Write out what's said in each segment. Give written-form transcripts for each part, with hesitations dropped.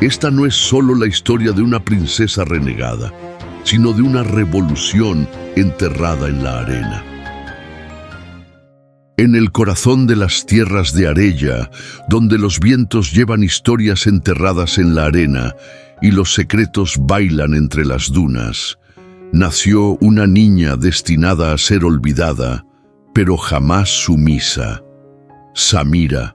Esta no es solo la historia de una princesa renegada, sino de una revolución enterrada en la arena. En el corazón de las tierras de Arella, donde los vientos llevan historias enterradas en la arena y los secretos bailan entre las dunas, nació una niña destinada a ser olvidada, pero jamás sumisa. Samira,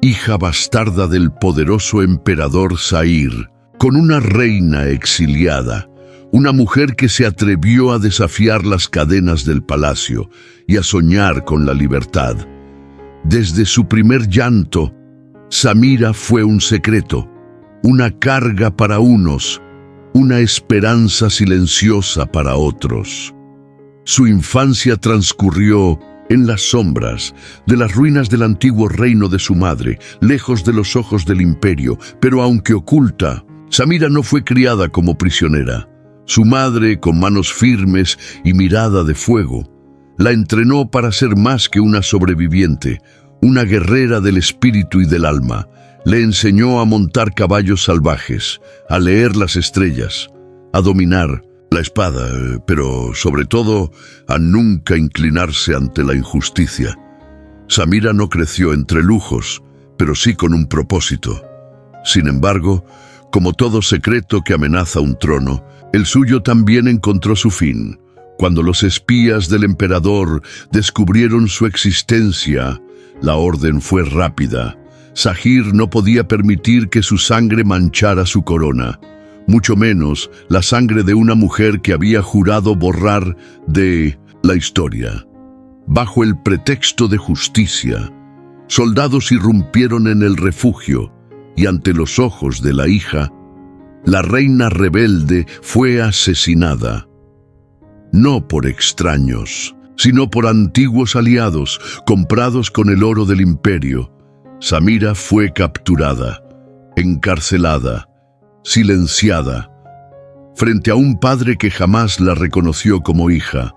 hija bastarda del poderoso emperador Zair, con una reina exiliada, una mujer que se atrevió a desafiar las cadenas del palacio y a soñar con la libertad. Desde su primer llanto, Samira fue un secreto, una carga para unos, una esperanza silenciosa para otros. Su infancia transcurrió en las sombras de las ruinas del antiguo reino de su madre, lejos de los ojos del imperio, pero aunque oculta, Samira no fue criada como prisionera. Su madre, con manos firmes y mirada de fuego, la entrenó para ser más que una sobreviviente, una guerrera del espíritu y del alma. Le enseñó a montar caballos salvajes, a leer las estrellas, a dominar la espada, pero sobre todo a nunca inclinarse ante la injusticia. Samira no creció entre lujos, pero sí con un propósito. Sin embargo, como todo secreto que amenaza un trono, el suyo también encontró su fin. Cuando los espías del emperador descubrieron su existencia, la orden fue rápida. Zahir no podía permitir que su sangre manchara su corona, mucho menos la sangre de una mujer que había jurado borrar de la historia. Bajo el pretexto de justicia, soldados irrumpieron en el refugio y ante los ojos de la hija, la reina rebelde fue asesinada. No por extraños, sino por antiguos aliados comprados con el oro del imperio. Samira fue capturada, encarcelada, silenciada, frente a un padre que jamás la reconoció como hija,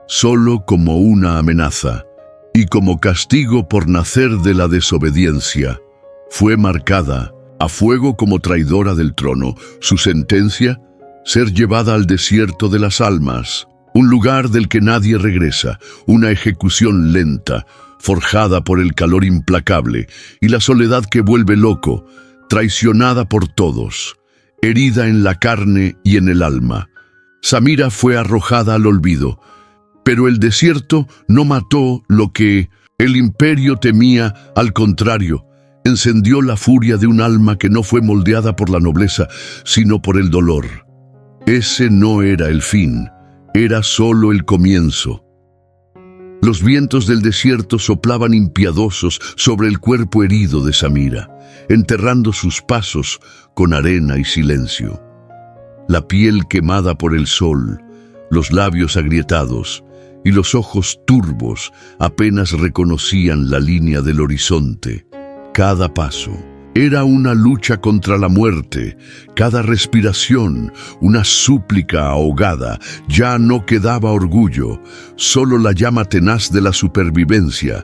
solo como una amenaza, y como castigo por nacer de la desobediencia. Fue marcada a fuego como traidora del trono. Su sentencia, ser llevada al desierto de las almas, un lugar del que nadie regresa, una ejecución lenta, forjada por el calor implacable y la soledad que vuelve loco, traicionada por todos, herida en la carne y en el alma. Samira fue arrojada al olvido, pero el desierto no mató lo que el imperio temía, al contrario, encendió la furia de un alma que no fue moldeada por la nobleza, sino por el dolor. Ese no era el fin, era solo el comienzo. Los vientos del desierto soplaban impiedosos sobre el cuerpo herido de Samira, enterrando sus pasos con arena y silencio. La piel quemada por el sol, los labios agrietados y los ojos turbos apenas reconocían la línea del horizonte. Cada paso era una lucha contra la muerte, cada respiración una súplica ahogada. Ya no quedaba orgullo, solo la llama tenaz de la supervivencia,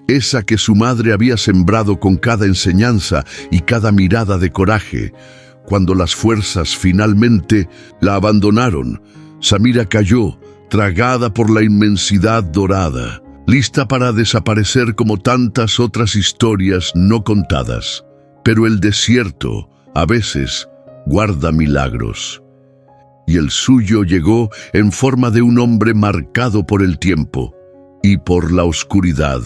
esa que su madre había sembrado con cada enseñanza y cada mirada de coraje. Cuando las fuerzas finalmente la abandonaron, Samira cayó, tragada por la inmensidad dorada, lista para desaparecer como tantas otras historias no contadas. Pero el desierto, a veces, guarda milagros. Y el suyo llegó en forma de un hombre marcado por el tiempo y por la oscuridad.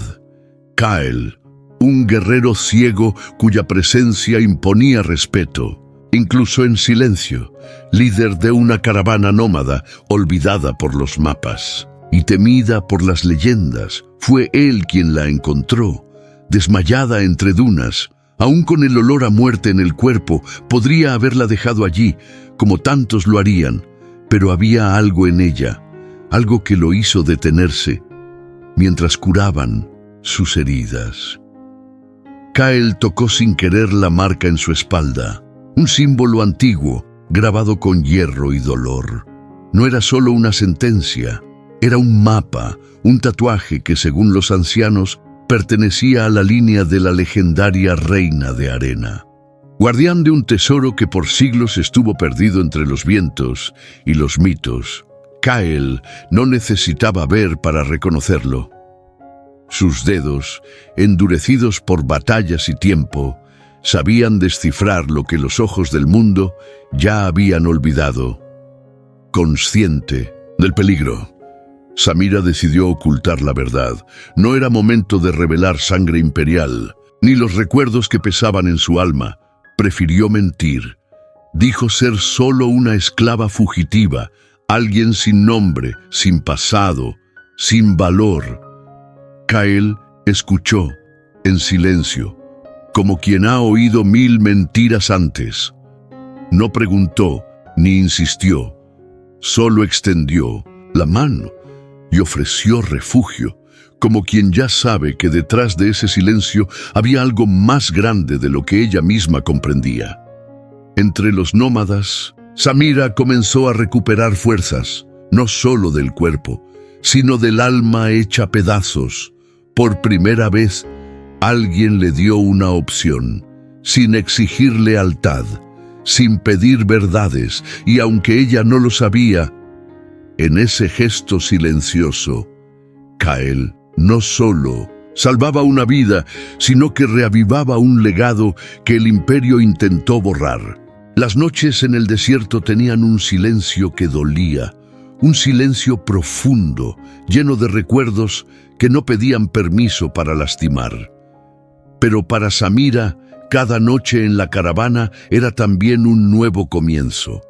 Kael, un guerrero ciego cuya presencia imponía respeto, incluso en silencio, líder de una caravana nómada olvidada por los mapas y temida por las leyendas. Fue él quien la encontró, desmayada entre dunas. Aún con el olor a muerte en el cuerpo, podría haberla dejado allí, como tantos lo harían, pero había algo en ella, algo que lo hizo detenerse, mientras curaban sus heridas. Kael tocó sin querer la marca en su espalda, un símbolo antiguo, grabado con hierro y dolor. No era solo una sentencia, era un mapa, un tatuaje que, según los ancianos, pertenecía a la línea de la legendaria Reina de Arena. guardián de un tesoro que por siglos estuvo perdido entre los vientos y los mitos. Kael no necesitaba ver para reconocerlo. Sus dedos, endurecidos por batallas y tiempo, sabían descifrar lo que los ojos del mundo ya habían olvidado. Consciente del peligro, Samira decidió ocultar la verdad. No era momento de revelar sangre imperial, ni los recuerdos que pesaban en su alma. Prefirió mentir. Dijo ser solo una esclava fugitiva, alguien sin nombre, sin pasado, sin valor. Kael escuchó, en silencio, como quien ha oído 1000 mentiras antes. No preguntó, ni insistió. Solo extendió la mano y ofreció refugio, como quien ya sabe que detrás de ese silencio había algo más grande de lo que ella misma comprendía. Entre los nómadas, Samira comenzó a recuperar fuerzas, no solo del cuerpo, sino del alma hecha pedazos. Por primera vez, alguien le dio una opción, sin exigir lealtad, sin pedir verdades, y aunque ella no lo sabía, en ese gesto silencioso, Kael no solo salvaba una vida, sino que reavivaba un legado que el imperio intentó borrar. Las noches en el desierto tenían un silencio que dolía, un silencio profundo, lleno de recuerdos que no pedían permiso para lastimar. Pero para Samira, cada noche en la caravana era también un nuevo comienzo.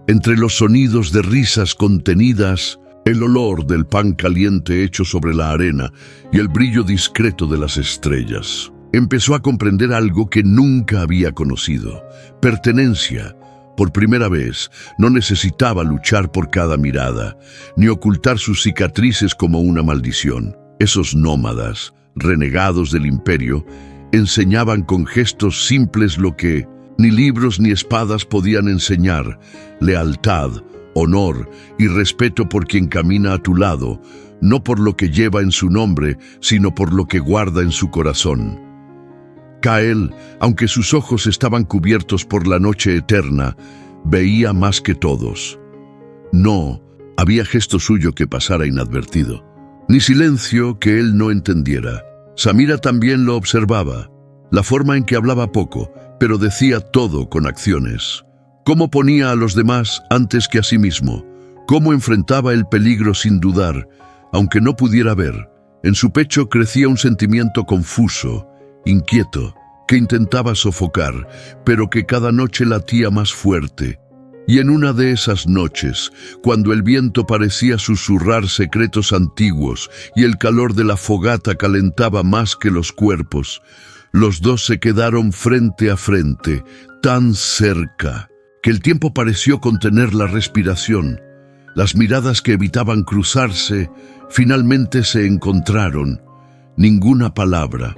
Entre los sonidos de risas contenidas, el olor del pan caliente hecho sobre la arena y el brillo discreto de las estrellas, empezó a comprender algo que nunca había conocido: pertenencia. Por primera vez, no necesitaba luchar por cada mirada, ni ocultar sus cicatrices como una maldición. Esos nómadas, renegados del imperio, enseñaban con gestos simples lo que ni libros ni espadas podían enseñar: lealtad, honor y respeto por quien camina a tu lado, no por lo que lleva en su nombre, sino por lo que guarda en su corazón. Kael, aunque sus ojos estaban cubiertos por la noche eterna, veía más que todos. No había gesto suyo que pasara inadvertido, ni silencio que él no entendiera. Samira también lo observaba, la forma en que hablaba poco, pero decía todo con acciones. Cómo ponía a los demás antes que a sí mismo, cómo enfrentaba el peligro sin dudar, aunque no pudiera ver. En su pecho crecía un sentimiento confuso, inquieto, que intentaba sofocar, pero que cada noche latía más fuerte. Y en una de esas noches, cuando el viento parecía susurrar secretos antiguos y el calor de la fogata calentaba más que los cuerpos, los dos se quedaron frente a frente, tan cerca, que el tiempo pareció contener la respiración. Las miradas que evitaban cruzarse finalmente se encontraron. Ninguna palabra,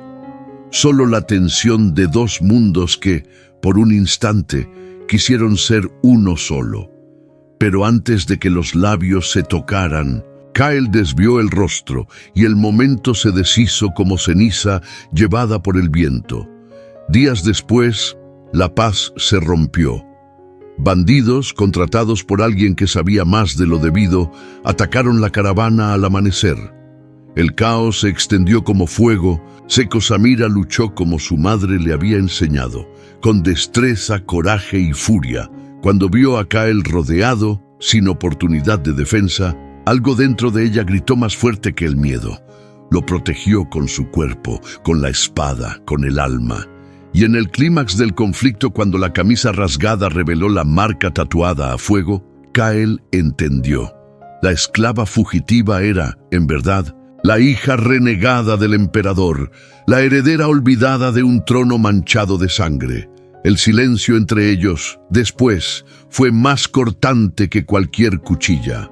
solo la tensión de dos mundos que, por un instante, quisieron ser uno solo. Pero antes de que los labios se tocaran, Kael desvió el rostro y el momento se deshizo como ceniza llevada por el viento. Días después, la paz se rompió. Bandidos, contratados por alguien que sabía más de lo debido, atacaron la caravana al amanecer. El caos se extendió como fuego. Seco Samira luchó como su madre le había enseñado, con destreza, coraje y furia. Cuando vio a Kael rodeado, sin oportunidad de defensa, algo dentro de ella gritó más fuerte que el miedo. Lo protegió con su cuerpo, con la espada, con el alma. Y en el clímax del conflicto, cuando la camisa rasgada reveló la marca tatuada a fuego, Kael entendió. La esclava fugitiva era, en verdad, la hija renegada del emperador, la heredera olvidada de un trono manchado de sangre. El silencio entre ellos, después, fue más cortante que cualquier cuchilla.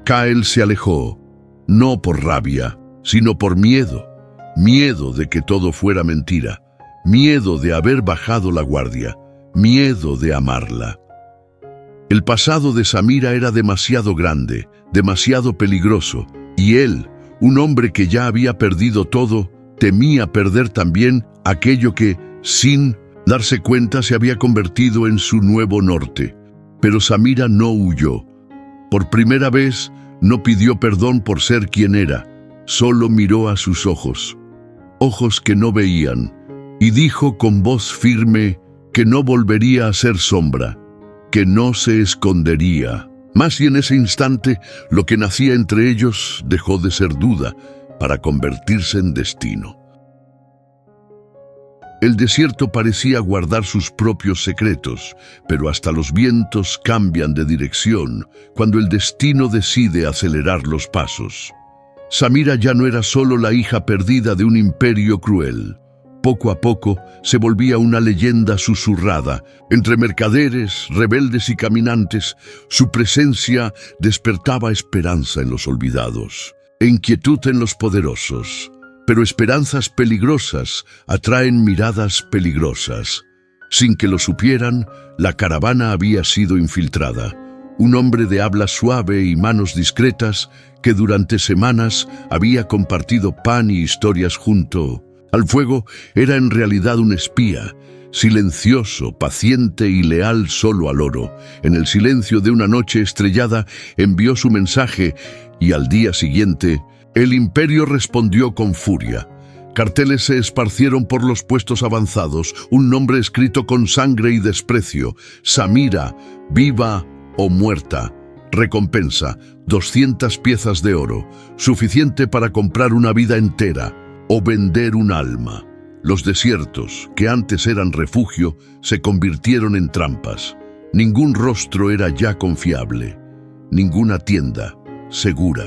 Kael se alejó, no por rabia, sino por miedo. Miedo de que todo fuera mentira. Miedo de haber bajado la guardia. Miedo de amarla. El pasado de Samira era demasiado grande, demasiado peligroso, y él, un hombre que ya había perdido todo, temía perder también aquello que, sin Darse cuenta se había convertido en su nuevo norte. Pero Samira no huyó. Por primera vez no pidió perdón por ser quien era, solo miró a sus ojos que no veían, y dijo con voz firme que no volvería a ser sombra, que no se escondería. Mas y en ese instante, lo que nacía entre ellos dejó de ser duda para convertirse en destino. El desierto parecía guardar sus propios secretos, pero hasta los vientos cambian de dirección cuando el destino decide acelerar los pasos. Samira ya no era solo la hija perdida de un imperio cruel. Poco a poco se volvía una leyenda susurrada. Entre mercaderes, rebeldes y caminantes, su presencia despertaba esperanza en los olvidados, e inquietud en los poderosos. Pero esperanzas peligrosas atraen miradas peligrosas. Sin que lo supieran, la caravana había sido infiltrada. Un hombre de habla suave y manos discretas que durante semanas había compartido pan y historias junto al fuego era en realidad un espía, silencioso, paciente y leal solo al oro. En el silencio de una noche estrellada envió su mensaje y al día siguiente el imperio respondió con furia. Carteles se esparcieron por los puestos avanzados, un nombre escrito con sangre y desprecio: Samira, viva o muerta. Recompensa: 200 piezas de oro, suficiente para comprar una vida entera o vender un alma. Los desiertos, que antes eran refugio, se convirtieron en trampas. Ningún rostro era ya confiable, ninguna tienda segura.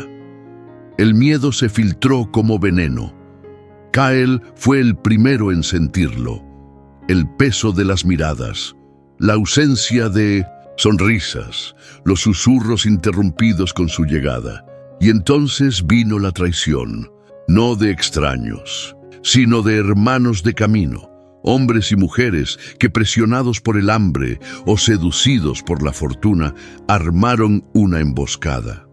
El miedo se filtró como veneno. Kael fue el primero en sentirlo. El peso de las miradas, la ausencia de sonrisas, los susurros interrumpidos con su llegada. Y entonces vino la traición, no de extraños, sino de hermanos de camino, hombres y mujeres que, presionados por el hambre o seducidos por la fortuna, armaron una emboscada.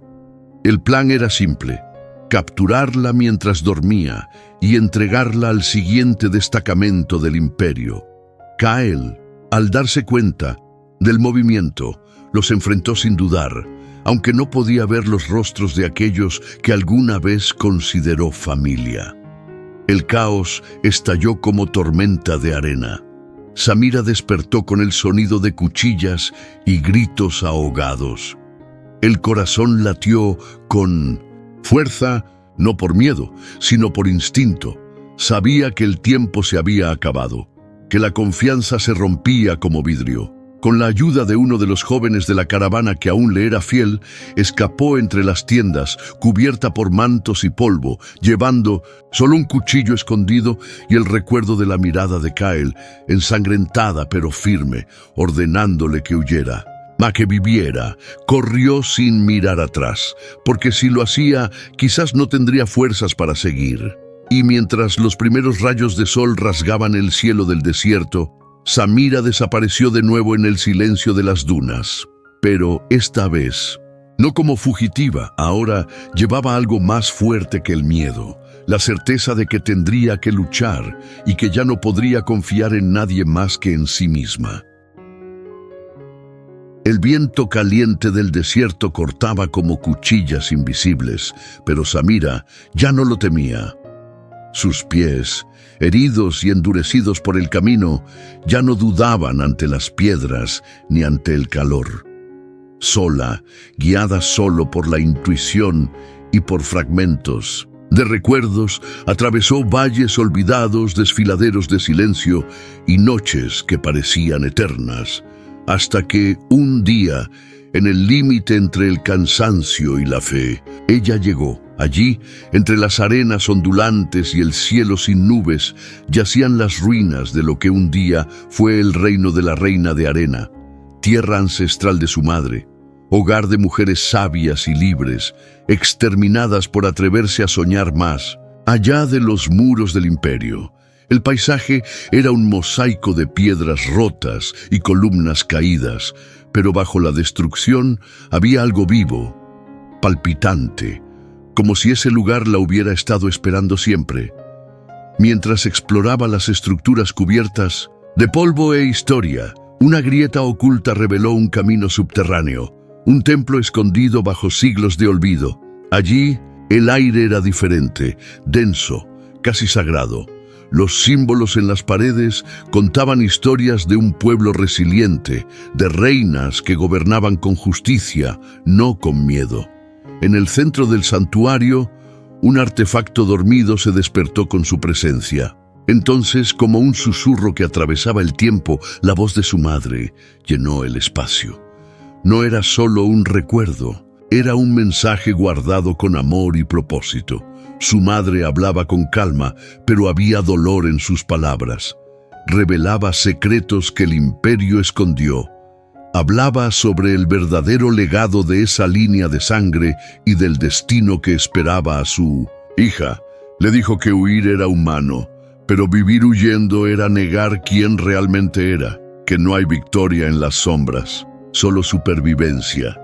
El plan era simple: capturarla mientras dormía y entregarla al siguiente destacamento del imperio. Kael, al darse cuenta del movimiento, los enfrentó sin dudar, aunque no podía ver los rostros de aquellos que alguna vez consideró familia. El caos estalló como tormenta de arena. Samira despertó con el sonido de cuchillas y gritos ahogados. El corazón latió con fuerza, no por miedo, sino por instinto. Sabía que el tiempo se había acabado, que la confianza se rompía como vidrio. Con la ayuda de uno de los jóvenes de la caravana que aún le era fiel, escapó entre las tiendas, cubierta por mantos y polvo, llevando solo un cuchillo escondido y el recuerdo de la mirada de Kael, ensangrentada pero firme, ordenándole que huyera. Que viviera. Corrió sin mirar atrás, porque si lo hacía, quizás no tendría fuerzas para seguir. Y mientras los primeros rayos de sol rasgaban el cielo del desierto, Samira desapareció de nuevo en el silencio de las dunas. Pero esta vez, no como fugitiva, ahora llevaba algo más fuerte que el miedo, la certeza de que tendría que luchar y que ya no podría confiar en nadie más que en sí misma. El viento caliente del desierto cortaba como cuchillas invisibles, pero Samira ya no lo temía. Sus pies, heridos y endurecidos por el camino, ya no dudaban ante las piedras ni ante el calor. Sola, guiada solo por la intuición y por fragmentos de recuerdos, atravesó valles olvidados, desfiladeros de silencio y noches que parecían eternas, hasta que un día, en el límite entre el cansancio y la fe, ella llegó. Allí, entre las arenas ondulantes y el cielo sin nubes, yacían las ruinas de lo que un día fue el reino de la reina de arena, tierra ancestral de su madre, hogar de mujeres sabias y libres, exterminadas por atreverse a soñar más, allá de los muros del imperio. El paisaje era un mosaico de piedras rotas y columnas caídas, pero bajo la destrucción había algo vivo, palpitante, como si ese lugar la hubiera estado esperando siempre. Mientras exploraba las estructuras cubiertas, De polvo e historia, una grieta oculta reveló un camino subterráneo, un templo escondido bajo siglos de olvido. Allí, el aire era diferente, denso, casi sagrado. Los símbolos en las paredes contaban historias de un pueblo resiliente, de reinas que gobernaban con justicia, no con miedo. En el centro del santuario, un artefacto dormido se despertó con su presencia. Entonces, como un susurro que atravesaba el tiempo, la voz de su madre llenó el espacio. No era solo un recuerdo, era un mensaje guardado con amor y propósito. Su madre hablaba con calma, pero había dolor en sus palabras. Revelaba secretos que el imperio escondió. Hablaba sobre el verdadero legado de esa línea de sangre y del destino que esperaba a su hija. Le dijo que huir era humano, pero vivir huyendo era negar quién realmente era, que no hay victoria en las sombras, solo supervivencia.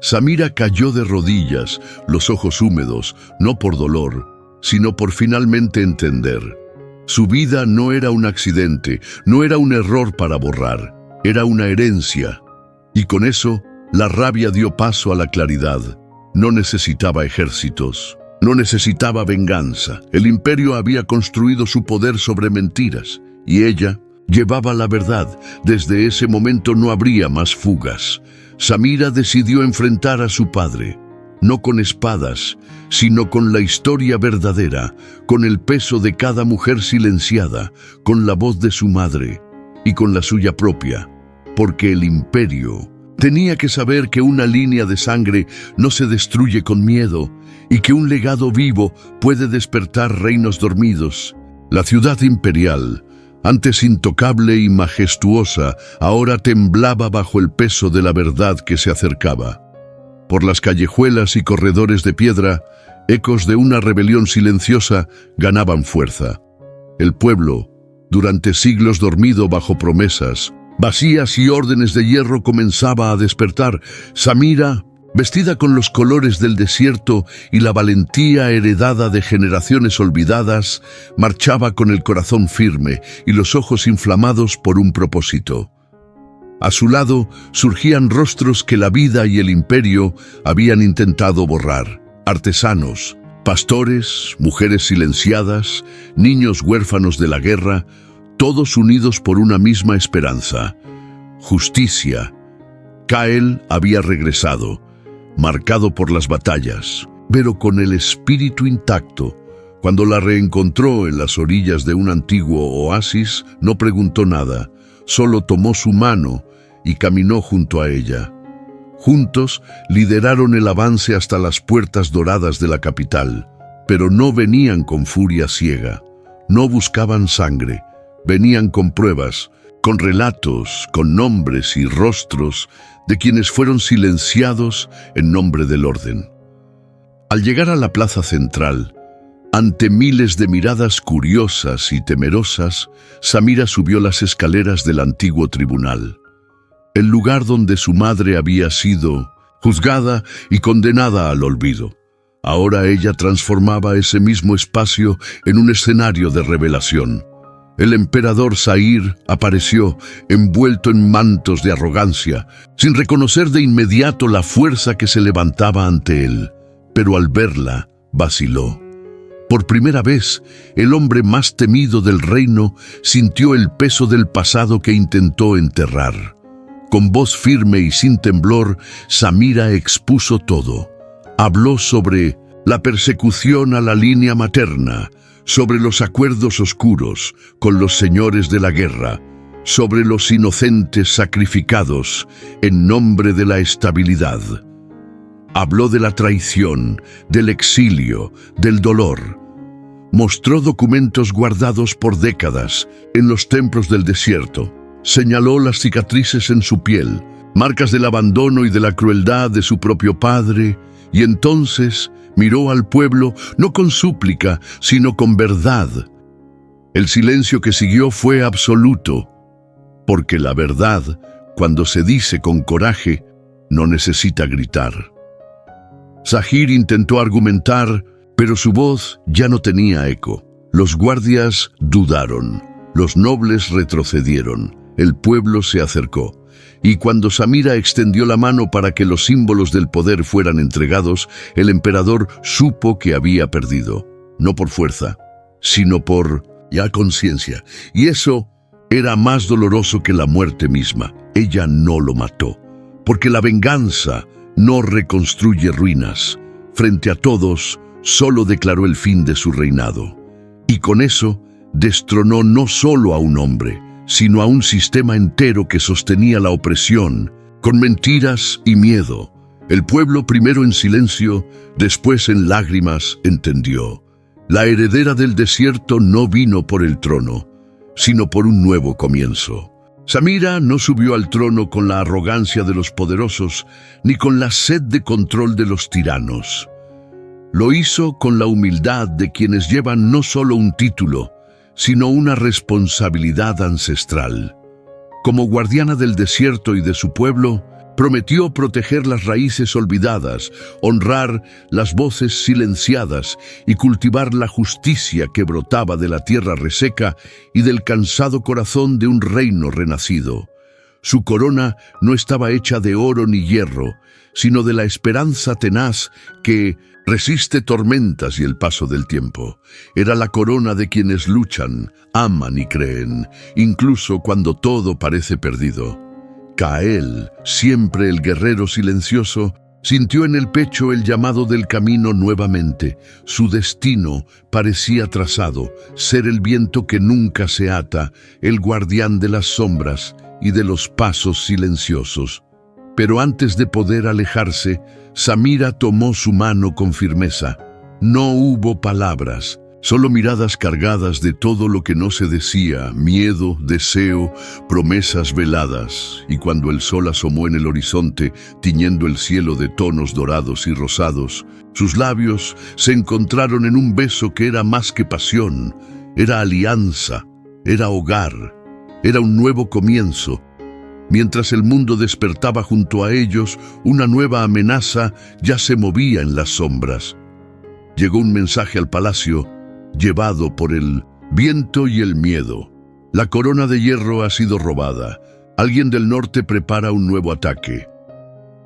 Samira cayó de rodillas, los ojos húmedos, no por dolor, sino por finalmente entender. Su vida no era un accidente, no era un error para borrar, era una herencia. Y con eso, la rabia dio paso a la claridad. No necesitaba ejércitos. No necesitaba venganza. El imperio había construido su poder sobre mentiras, y ella llevaba la verdad. Desde ese momento no habría más fugas. Samira decidió enfrentar a su padre, no con espadas, sino con la historia verdadera, con el peso de cada mujer silenciada, con la voz de su madre y con la suya propia, porque el imperio tenía que saber que una línea de sangre no se destruye con miedo, y que un legado vivo puede despertar reinos dormidos. La ciudad imperial, antes intocable y majestuosa, ahora temblaba bajo el peso de la verdad que se acercaba. Por las callejuelas y corredores de piedra, ecos de una rebelión silenciosa ganaban fuerza. El pueblo, durante siglos dormido bajo promesas, vacías y órdenes de hierro, comenzaba a despertar. Samira, vestida con los colores del desierto y la valentía heredada de generaciones olvidadas, marchaba con el corazón firme y los ojos inflamados por un propósito. A su lado surgían rostros que la vida y el imperio habían intentado borrar. Artesanos, pastores, mujeres silenciadas, niños huérfanos de la guerra, todos unidos por una misma esperanza: justicia. Kael había regresado, marcado por las batallas, pero con el espíritu intacto. Cuando la reencontró en las orillas de un antiguo oasis, no preguntó nada, solo tomó su mano y caminó junto a ella. Juntos lideraron el avance hasta las puertas doradas de la capital, pero no venían con furia ciega, no buscaban sangre, venían con pruebas, con relatos, con nombres y rostros de quienes fueron silenciados en nombre del orden. Al llegar a la plaza central, ante miles de miradas curiosas y temerosas, Samira subió las escaleras del antiguo tribunal, el lugar donde su madre había sido juzgada y condenada al olvido. Ahora ella transformaba ese mismo espacio en un escenario de revelación. El emperador Zair apareció, envuelto en mantos de arrogancia, sin reconocer de inmediato la fuerza que se levantaba ante él. Pero al verla, vaciló. Por primera vez, el hombre más temido del reino sintió el peso del pasado que intentó enterrar. Con voz firme y sin temblor, Samira expuso todo. Habló sobre la persecución a la línea materna, sobre los acuerdos oscuros con los señores de la guerra, sobre los inocentes sacrificados en nombre de la estabilidad. Habló de la traición, del exilio, del dolor. Mostró documentos guardados por décadas en los templos del desierto. Señaló las cicatrices en su piel, marcas del abandono y de la crueldad de su propio padre, y entonces miró al pueblo no con súplica, sino con verdad. El silencio que siguió fue absoluto, porque la verdad, cuando se dice con coraje, no necesita gritar. Zahir intentó argumentar, pero su voz ya no tenía eco. Los guardias dudaron. Los nobles retrocedieron, el pueblo se acercó, y cuando Samira extendió la mano para que los símbolos del poder fueran entregados, el emperador supo que había perdido, no por fuerza, sino por ya conciencia, y eso era más doloroso que la muerte misma. Ella no lo mató, porque la venganza no reconstruye ruinas. Frente a todos, solo declaró el fin de su reinado, y con eso destronó no solo a un hombre, sino a un sistema entero que sostenía la opresión, con mentiras y miedo. El pueblo, primero en silencio, después en lágrimas, entendió. La heredera del desierto no vino por el trono, sino por un nuevo comienzo. Samira no subió al trono con la arrogancia de los poderosos, ni con la sed de control de los tiranos. Lo hizo con la humildad de quienes llevan no solo un título, sino una responsabilidad ancestral. Como guardiana del desierto y de su pueblo, prometió proteger las raíces olvidadas, honrar las voces silenciadas y cultivar la justicia que brotaba de la tierra reseca y del cansado corazón de un reino renacido. Su corona no estaba hecha de oro ni hierro, sino de la esperanza tenaz que resiste tormentas y el paso del tiempo. Era la corona de quienes luchan, aman y creen, incluso cuando todo parece perdido. Cael, siempre el guerrero silencioso, sintió en el pecho el llamado del camino nuevamente. Su destino parecía trazado, ser el viento que nunca se ata, el guardián de las sombras y de los pasos silenciosos. Pero antes de poder alejarse, Samira tomó su mano con firmeza. No hubo palabras, solo miradas cargadas de todo lo que no se decía, miedo, deseo, promesas veladas. Y cuando el sol asomó en el horizonte, tiñendo el cielo de tonos dorados y rosados, sus labios se encontraron en un beso que era más que pasión, era alianza, era hogar, era un nuevo comienzo. Mientras el mundo despertaba junto a ellos, una nueva amenaza ya se movía en las sombras. Llegó un mensaje al palacio, llevado por el viento y el miedo. La corona de hierro ha sido robada. Alguien del norte prepara un nuevo ataque.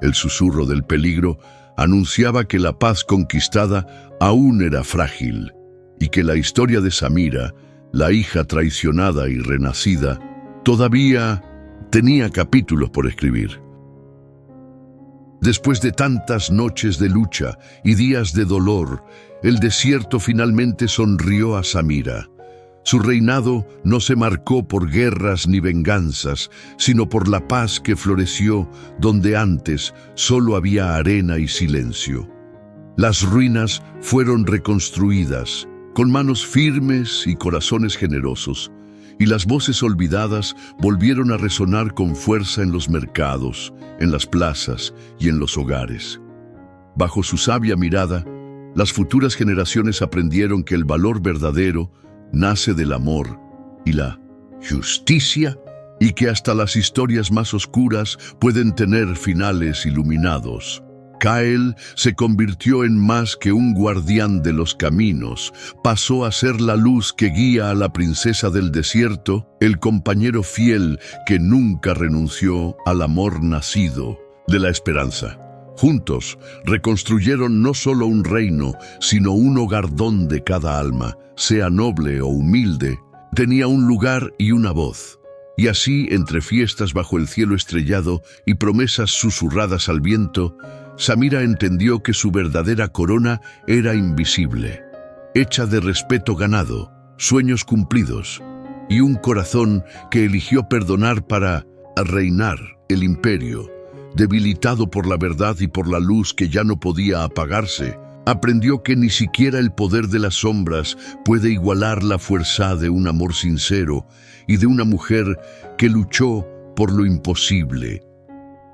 El susurro del peligro anunciaba que la paz conquistada aún era frágil y que la historia de Samira, la hija traicionada y renacida, todavía tenía capítulos por escribir. Después de tantas noches de lucha y días de dolor, el desierto finalmente sonrió a Samira. Su reinado no se marcó por guerras ni venganzas, sino por la paz que floreció donde antes solo había arena y silencio. Las ruinas fueron reconstruidas, con manos firmes y corazones generosos, y las voces olvidadas volvieron a resonar con fuerza en los mercados, en las plazas y en los hogares. Bajo su sabia mirada, las futuras generaciones aprendieron que el valor verdadero nace del amor y la justicia, y que hasta las historias más oscuras pueden tener finales iluminados. Cael se convirtió en más que un guardián de los caminos, pasó a ser la luz que guía a la princesa del desierto, el compañero fiel que nunca renunció al amor nacido de la esperanza. Juntos reconstruyeron no solo un reino, sino un hogar donde cada alma, sea noble o humilde, tenía un lugar y una voz. Y así, entre fiestas bajo el cielo estrellado y promesas susurradas al viento, Samira entendió que su verdadera corona era invisible, hecha de respeto ganado, sueños cumplidos y un corazón que eligió perdonar para reinar el imperio. Debilitado por la verdad y por la luz que ya no podía apagarse, aprendió que ni siquiera el poder de las sombras puede igualar la fuerza de un amor sincero y de una mujer que luchó por lo imposible.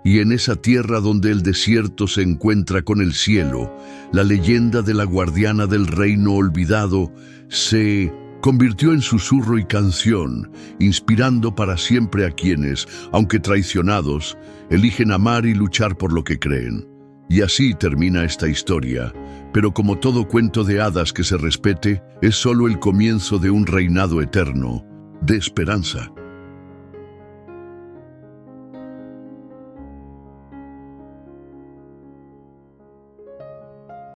Y en esa tierra donde el desierto se encuentra con el cielo, la leyenda de la guardiana del reino olvidado se convirtió en susurro y canción, inspirando para siempre a quienes, aunque traicionados, eligen amar y luchar por lo que creen. Y así termina esta historia, pero como todo cuento de hadas que se respete, es solo el comienzo de un reinado eterno, de esperanza.